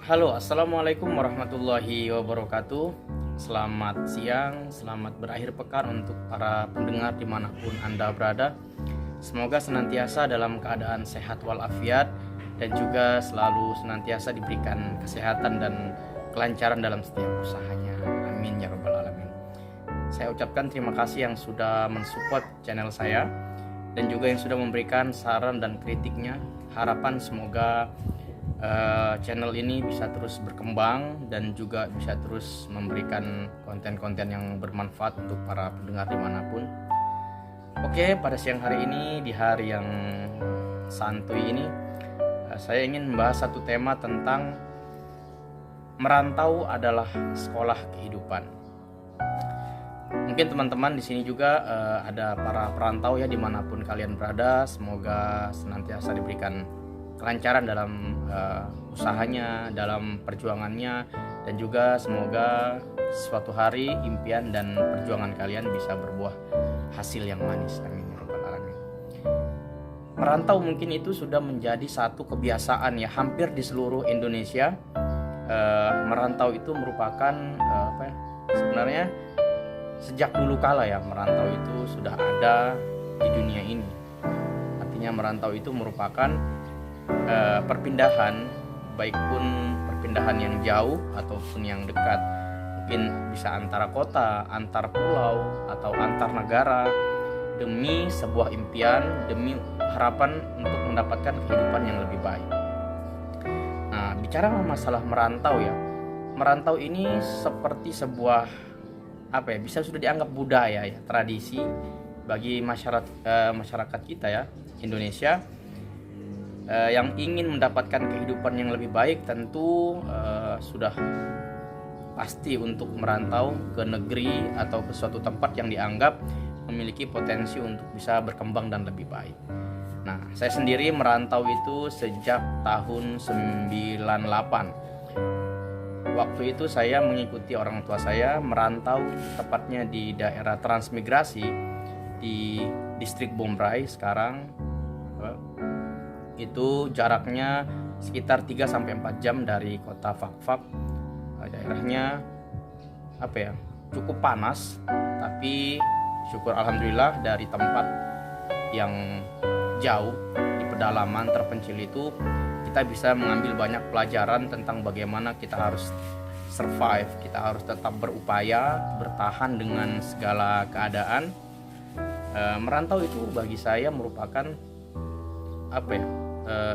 Halo, assalamualaikum warahmatullahi wabarakatuh. Selamat siang, selamat berakhir pekan untuk para pendengar dimanapun Anda berada. Semoga senantiasa dalam keadaan sehat walafiat dan juga selalu senantiasa diberikan kesehatan dan kelancaran dalam setiap usahanya. Amin ya rabbal alamin. Saya ucapkan terima kasih yang sudah mensupport channel saya dan juga yang sudah memberikan saran dan kritiknya. Harapan semoga channel ini bisa terus berkembang dan juga bisa terus memberikan konten-konten yang bermanfaat untuk para pendengar dimanapun. Oke, pada siang hari ini, di hari yang santuy ini, saya ingin membahas satu tema tentang merantau adalah sekolah kehidupan. Mungkin teman-teman di sini juga ada para perantau ya, dimanapun kalian berada. Semoga senantiasa diberikan kelancaran dalam usahanya, dalam perjuangannya, dan juga semoga suatu hari impian dan perjuangan kalian bisa berbuah hasil yang manis. Amin ya rabbal alamin. Merantau mungkin itu sudah menjadi satu kebiasaan ya, hampir di seluruh Indonesia. Merantau itu merupakan sebenarnya sejak dulu kala ya, merantau itu sudah ada di dunia ini. Artinya merantau itu merupakan perpindahan, baik pun perpindahan yang jauh ataupun yang dekat, mungkin bisa antara kota, antar pulau, atau antar negara, demi sebuah impian, demi harapan untuk mendapatkan kehidupan yang lebih baik. Nah, bicara masalah merantau ya, merantau ini seperti sebuah bisa sudah dianggap budaya ya, tradisi bagi masyarakat kita ya, Indonesia. Yang ingin mendapatkan kehidupan yang lebih baik tentu sudah pasti untuk merantau ke negeri atau ke suatu tempat yang dianggap memiliki potensi untuk bisa berkembang dan lebih baik. Nah, saya sendiri merantau itu sejak tahun 98. Waktu itu saya mengikuti orang tua saya merantau, tepatnya di daerah transmigrasi di distrik Bombray sekarang. Itu jaraknya sekitar 3-4 jam dari kota Fakfak. Daerahnya cukup panas, tapi syukur alhamdulillah dari tempat yang jauh di pedalaman terpencil itu kita bisa mengambil banyak pelajaran tentang bagaimana kita harus survive, kita harus tetap berupaya bertahan dengan segala keadaan. Merantau itu bagi saya merupakan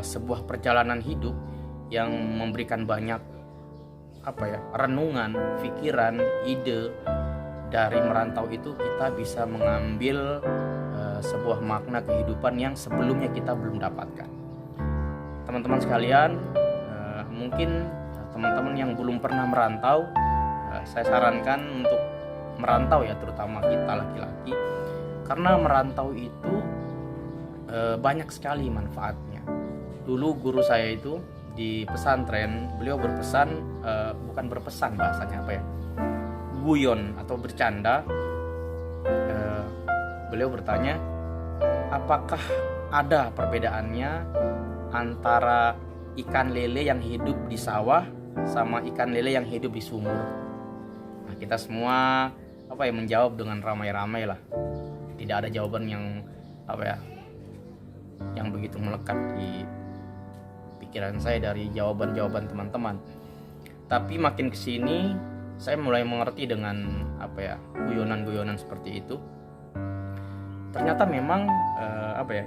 sebuah perjalanan hidup yang memberikan banyak renungan, pikiran, ide. Dari merantau itu kita bisa mengambil sebuah makna kehidupan yang sebelumnya kita belum dapatkan. Teman-teman sekalian, mungkin teman-teman yang belum pernah merantau, saya sarankan untuk merantau ya, terutama kita laki-laki, karena merantau itu banyak sekali manfaatnya. Dulu guru saya itu di pesantren, beliau berpesan, bukan berpesan bahasanya guyon atau bercanda. Beliau bertanya, apakah ada perbedaannya antara ikan lele yang hidup di sawah sama ikan lele yang hidup di sumur? Nah, kita semua menjawab dengan ramai-ramai lah. Tidak ada jawaban yang begitu melekat di pikiran saya dari jawaban-jawaban teman-teman. Tapi makin kesini saya mulai mengerti dengan guyonan-guyonan seperti itu. Ternyata memang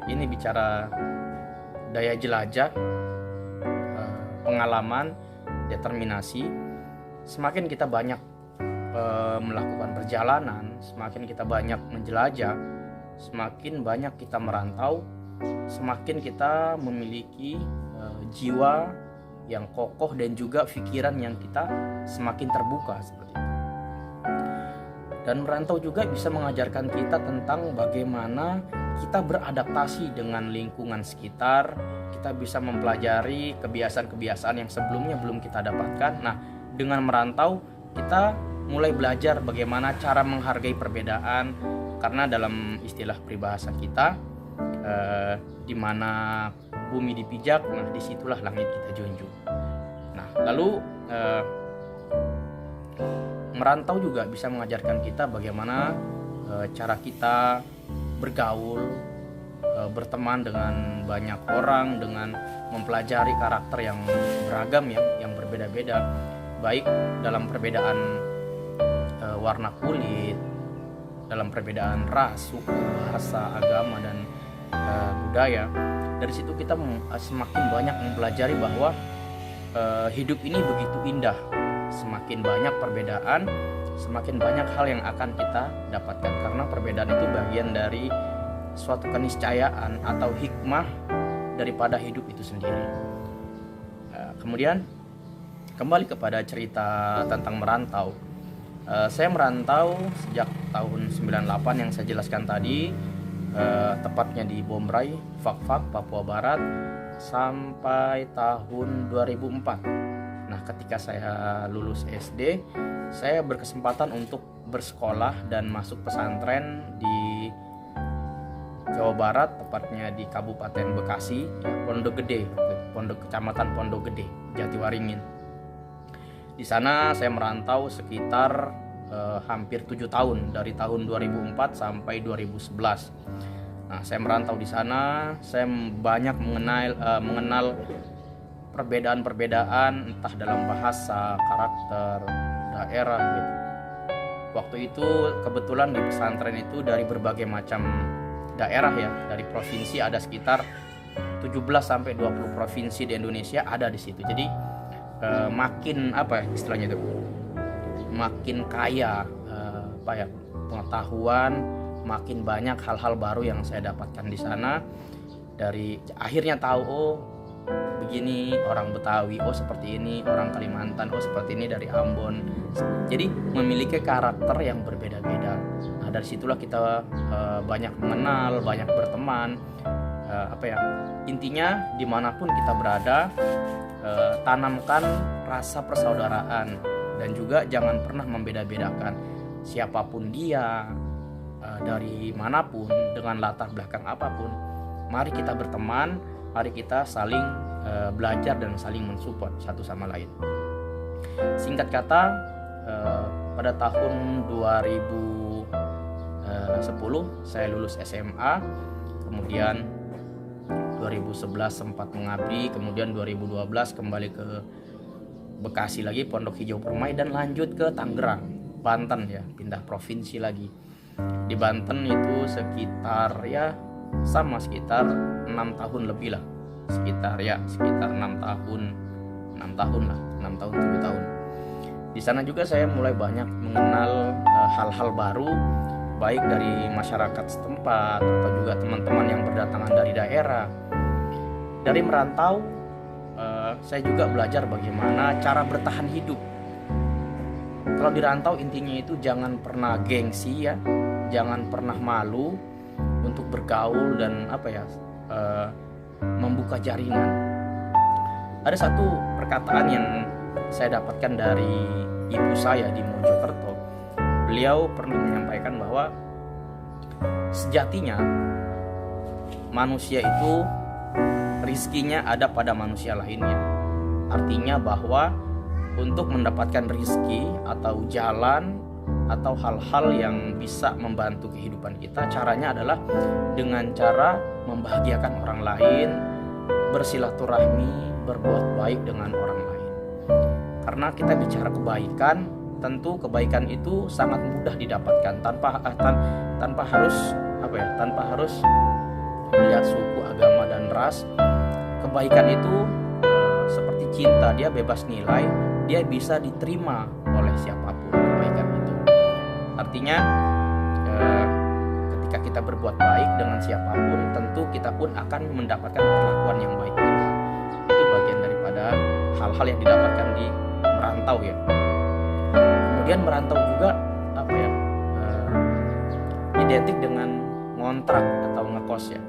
ini bicara daya jelajah, pengalaman, determinasi. Semakin kita banyak melakukan perjalanan, semakin kita banyak menjelajah, semakin banyak kita merantau, semakin kita memiliki jiwa yang kokoh dan juga pikiran yang kita semakin terbuka seperti itu. Dan merantau juga bisa mengajarkan kita tentang bagaimana kita beradaptasi dengan lingkungan sekitar. Kita bisa mempelajari kebiasaan-kebiasaan yang sebelumnya belum kita dapatkan. Nah, dengan merantau kita mulai belajar bagaimana cara menghargai perbedaan, karena dalam istilah peribahasa kita, di mana bumi dipijak, nah disitulah langit kita junjung. Nah, Lalu merantau juga bisa mengajarkan kita bagaimana cara kita bergaul, berteman dengan banyak orang, dengan mempelajari karakter yang beragam, yang berbeda-beda, baik dalam perbedaan warna kulit, dalam perbedaan ras, suku, bahasa, agama, dan budaya. Dari situ kita semakin banyak mempelajari bahwa hidup ini begitu indah. Semakin banyak perbedaan, semakin banyak hal yang akan kita dapatkan, karena perbedaan itu bagian dari suatu keniscayaan atau hikmah daripada hidup itu sendiri. Kemudian kembali kepada cerita tentang merantau. Saya merantau sejak tahun 98 yang saya jelaskan tadi, tepatnya di Bombray, Fak-Fak, Papua Barat, sampai tahun 2004. Nah, ketika saya lulus SD, saya berkesempatan untuk bersekolah dan masuk pesantren di Jawa Barat, tepatnya di Kabupaten Bekasi, Pondok Gede, Kecamatan Pondok Gede, Jatiwaringin. Di sana saya merantau sekitar hampir 7 tahun, dari tahun 2004 sampai 2011. Nah, saya merantau di sana, saya banyak mengenal perbedaan-perbedaan, entah dalam bahasa, karakter, daerah gitu. Waktu itu kebetulan di pesantren itu dari berbagai macam daerah ya, dari provinsi ada sekitar 17 sampai 20 provinsi di Indonesia ada di situ. Jadi makin apa ya istilahnya itu? Makin kaya pengetahuan, makin banyak hal-hal baru yang saya dapatkan di sana. Dari akhirnya tahu begini orang Betawi, seperti ini orang Kalimantan, seperti ini dari Ambon. Jadi memiliki karakter yang berbeda-beda. Nah, dari situlah kita banyak mengenal, banyak berteman. Intinya dimanapun kita berada, tanamkan rasa persaudaraan dan juga jangan pernah membeda-bedakan siapapun dia, dari manapun, dengan latar belakang apapun. Mari kita berteman, mari kita saling belajar dan saling mensupport satu sama lain. Singkat kata, pada tahun 2010 saya lulus SMA, kemudian 2011 sempat mengabdi, kemudian 2012 kembali ke Bekasi lagi, Pondok Hijau Permai, dan lanjut ke Tangerang, Banten ya, pindah provinsi lagi. Di Banten itu sekitar 6 tahun lebih lah, sekitar 6 tahun 7 tahun. Di sana juga saya mulai banyak mengenal hal-hal baru, baik dari masyarakat setempat atau juga teman-teman yang berdatangan dari daerah. Dari merantau, saya juga belajar bagaimana cara bertahan hidup. Kalau di rantau intinya itu jangan pernah gengsi ya, jangan pernah malu untuk bergaul dan membuka jaringan. Ada satu perkataan yang saya dapatkan dari ibu saya di Mojokerto. Beliau pernah menyampaikan bahwa sejatinya manusia itu rizkinya ada pada manusia lainnya. Artinya bahwa untuk mendapatkan rizki atau jalan atau hal-hal yang bisa membantu kehidupan kita, caranya adalah dengan cara membahagiakan orang lain, bersilaturahmi, berbuat baik dengan orang lain. Karena kita bicara kebaikan, tentu kebaikan itu sangat mudah didapatkan tanpa harus melihat suku, agama, dan ras. Kebaikan itu seperti cinta, dia bebas nilai, dia bisa diterima oleh siapapun kebaikan itu. Artinya ketika kita berbuat baik dengan siapapun, tentu kita pun akan mendapatkan perlakuan yang baik. Itu bagian daripada hal-hal yang didapatkan di merantau ya. Kemudian merantau juga identik dengan ngontrak atau ngekos ya.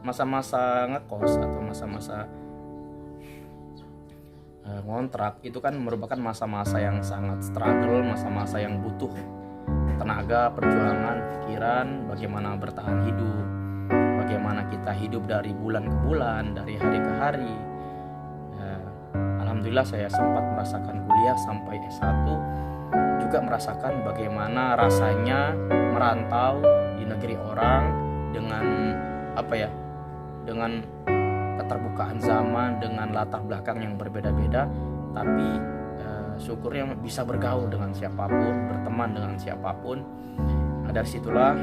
Masa-masa ngekos atau masa-masa ngontrak itu kan merupakan masa-masa yang sangat struggle, masa-masa yang butuh tenaga, perjuangan, pikiran, bagaimana bertahan hidup, bagaimana kita hidup dari bulan ke bulan, dari hari ke hari. alhamdulillah saya sempat merasakan kuliah sampai S1, juga merasakan bagaimana rasanya merantau di negeri orang dengan dengan keterbukaan zaman, dengan latar belakang yang berbeda-beda, tapi syukurnya bisa bergaul dengan siapapun, berteman dengan siapapun. Dari situlah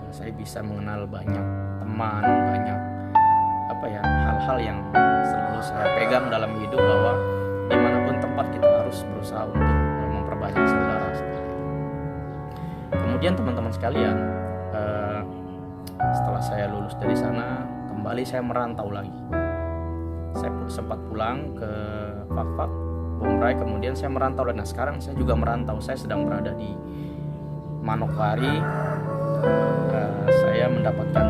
saya bisa mengenal banyak teman, banyak hal-hal yang selalu saya pegang dalam hidup, bahwa dimanapun tempat kita harus berusaha untuk memperbanyak saudara. Kemudian teman-teman sekalian, setelah saya lulus dari sana, kembali saya merantau lagi. Saya sempat pulang ke Fakfak, Bomrai, kemudian saya merantau. Dan sekarang saya juga merantau. Saya sedang berada di Manokwari. Saya mendapatkan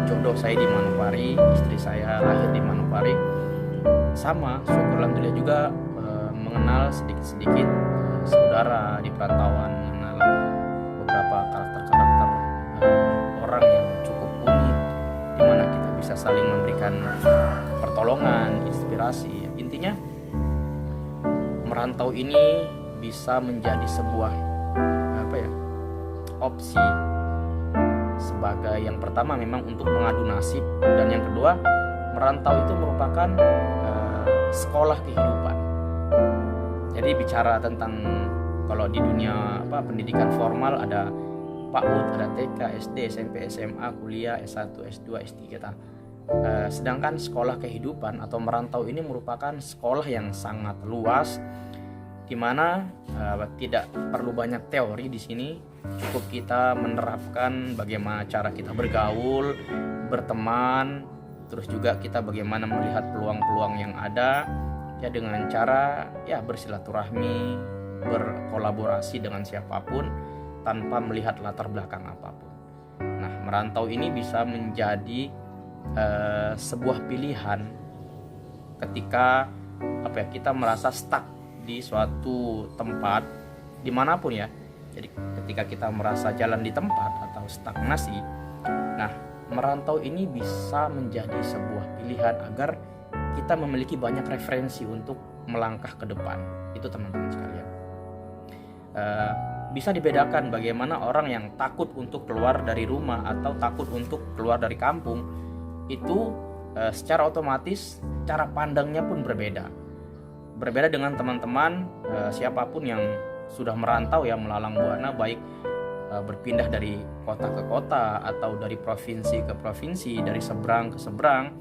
jodoh saya di Manokwari, istri saya lahir di Manokwari. Sama, syukur alhamdulillah juga mengenal sedikit-sedikit saudara di perantauan, mengenal beberapa karakter-karakter orang yang cukup unik, di mana kita bisa saling memberikan pertolongan, inspirasi. Intinya merantau ini bisa menjadi sebuah opsi sebagai yang pertama memang untuk mengadu nasib, dan yang kedua merantau itu merupakan sekolah kehidupan. Jadi bicara tentang kalau di dunia pendidikan formal ada PAUD, ada TK, SD, SMP, SMA, kuliah, S1, S2, S3. Sedangkan sekolah kehidupan atau merantau ini merupakan sekolah yang sangat luas, di mana tidak perlu banyak teori di sini, cukup kita menerapkan bagaimana cara kita bergaul, berteman, terus juga kita bagaimana melihat peluang-peluang yang ada ya, dengan cara ya bersilaturahmi, berkolaborasi dengan siapapun tanpa melihat latar belakang apapun. Nah, merantau ini bisa menjadi sebuah pilihan ketika kita merasa stuck di suatu tempat dimanapun ya. Jadi ketika kita merasa jalan di tempat atau stagnasi, nah merantau ini bisa menjadi sebuah pilihan agar kita memiliki banyak referensi untuk melangkah ke depan. Itu teman-teman sekalian. Bisa dibedakan bagaimana orang yang takut untuk keluar dari rumah atau takut untuk keluar dari kampung, itu secara otomatis cara pandangnya pun berbeda dengan teman-teman siapapun yang sudah merantau ya, melalang buana, baik berpindah dari kota ke kota atau dari provinsi ke provinsi, dari seberang ke seberang,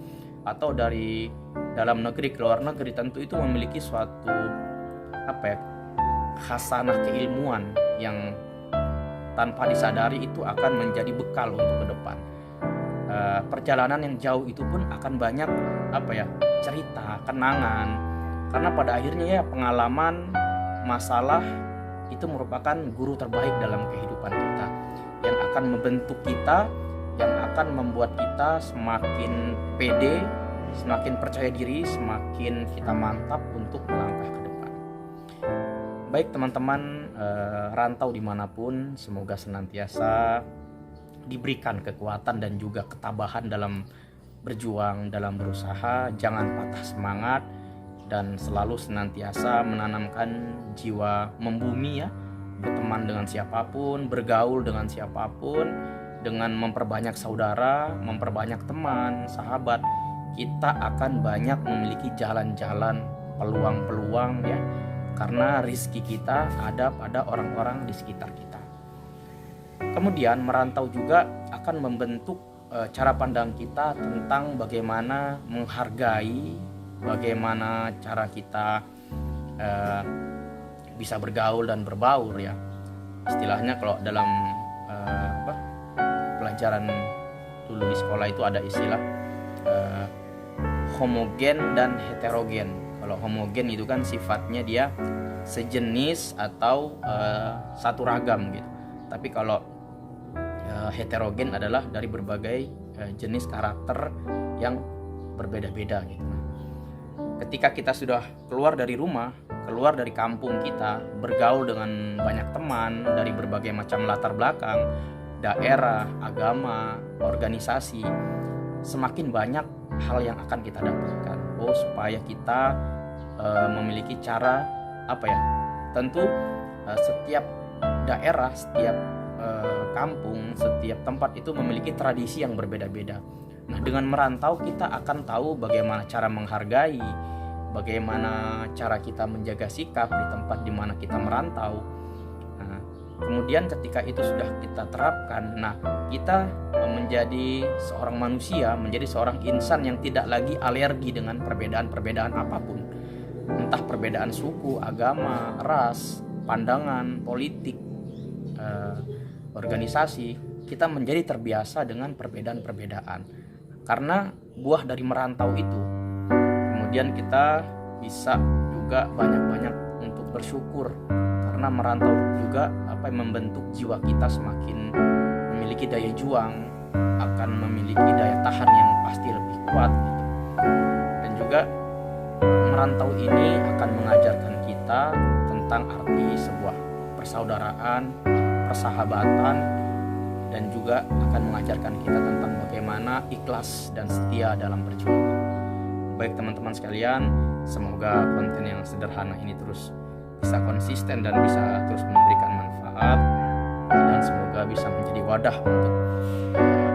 atau dari dalam negeri ke luar negeri. Tentu itu memiliki suatu khasanah keilmuan yang tanpa disadari itu akan menjadi bekal untuk ke depan. Perjalanan yang jauh itu pun akan banyak cerita, kenangan, karena pada akhirnya ya pengalaman, masalah itu merupakan guru terbaik dalam kehidupan kita, yang akan membentuk kita, yang akan membuat kita semakin pede, semakin percaya diri, semakin kita mantap untuk melangkah ke depan. Baik teman-teman, rantau dimanapun, semoga senantiasa diberikan kekuatan dan juga ketabahan dalam berjuang, dalam berusaha, jangan patah semangat, dan selalu senantiasa menanamkan jiwa membumi ya, berteman dengan siapapun, bergaul dengan siapapun, dengan memperbanyak saudara, memperbanyak teman, sahabat, kita akan banyak memiliki jalan-jalan, peluang-peluang ya, karena rezeki kita ada pada orang-orang di sekitar kita. Kemudian merantau juga akan membentuk cara pandang kita tentang bagaimana menghargai, bagaimana cara kita bisa bergaul dan berbaur ya. Istilahnya kalau dalam pelajaran dulu di sekolah itu ada istilah homogen dan heterogen. Kalau homogen itu kan sifatnya dia sejenis atau satu ragam gitu. Tapi kalau heterogen adalah dari berbagai jenis karakter yang berbeda-beda gitu. Ketika kita sudah keluar dari rumah, keluar dari kampung kita, bergaul dengan banyak teman dari berbagai macam latar belakang, daerah, agama, organisasi, semakin banyak hal yang akan kita dapatkan. Supaya kita memiliki cara apa ya? Tentu setiap daerah, setiap kampung, setiap tempat itu memiliki tradisi yang berbeda-beda. Nah, dengan merantau kita akan tahu bagaimana cara menghargai, bagaimana cara kita menjaga sikap di tempat di mana kita merantau. Nah, kemudian ketika itu sudah kita terapkan, nah kita menjadi seorang manusia, menjadi seorang insan yang tidak lagi alergi dengan perbedaan-perbedaan apapun. Entah perbedaan suku, agama, ras, pandangan, politik, organisasi, kita menjadi terbiasa dengan perbedaan-perbedaan. Karena buah dari merantau itu, kemudian kita bisa juga banyak-banyak untuk bersyukur, karena merantau juga membentuk jiwa kita semakin memiliki daya juang, akan memiliki daya tahan yang pasti lebih kuat gitu. Dan juga merantau ini akan mengajarkan kita tentang arti sebuah persaudaraan, persahabatan, dan juga akan mengajarkan kita tentang bagaimana ikhlas dan setia dalam perjuangan. Baik teman-teman sekalian, semoga konten yang sederhana ini terus bisa konsisten dan bisa terus memberikan manfaat, dan semoga bisa menjadi wadah untuk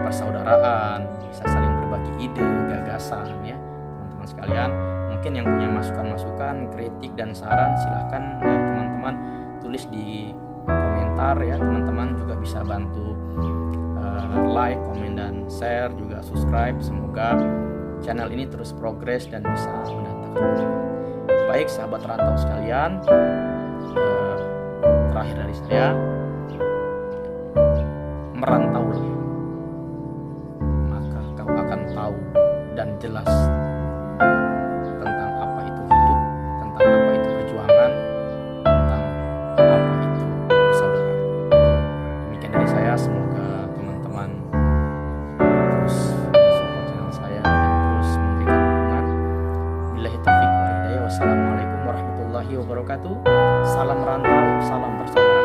persaudaraan, bisa saling berbagi ide, gagasan ya teman-teman sekalian. Mungkin yang punya masukan-masukan, kritik dan saran, silahkan teman-teman tulis di komentar ya. Teman-teman juga bisa bantu like, komen, dan share, juga subscribe. Semoga channel ini terus progres dan bisa mendatangkan. Baik sahabat rantau sekalian, terakhir dari saya, merantaulah, maka kau akan tahu dan jelas tentang apa itu hidup, tentang apa itu perjuangan, tentang apa itu persaudaraan. Demikian dari saya, semoga teman-teman terus support channel saya dan terus memberikan dukungan. Billahi taufiq wal hidayah. Wassalamualaikum warahmatullahi wabarakatuh. Salam rantau, salam persaudaraan.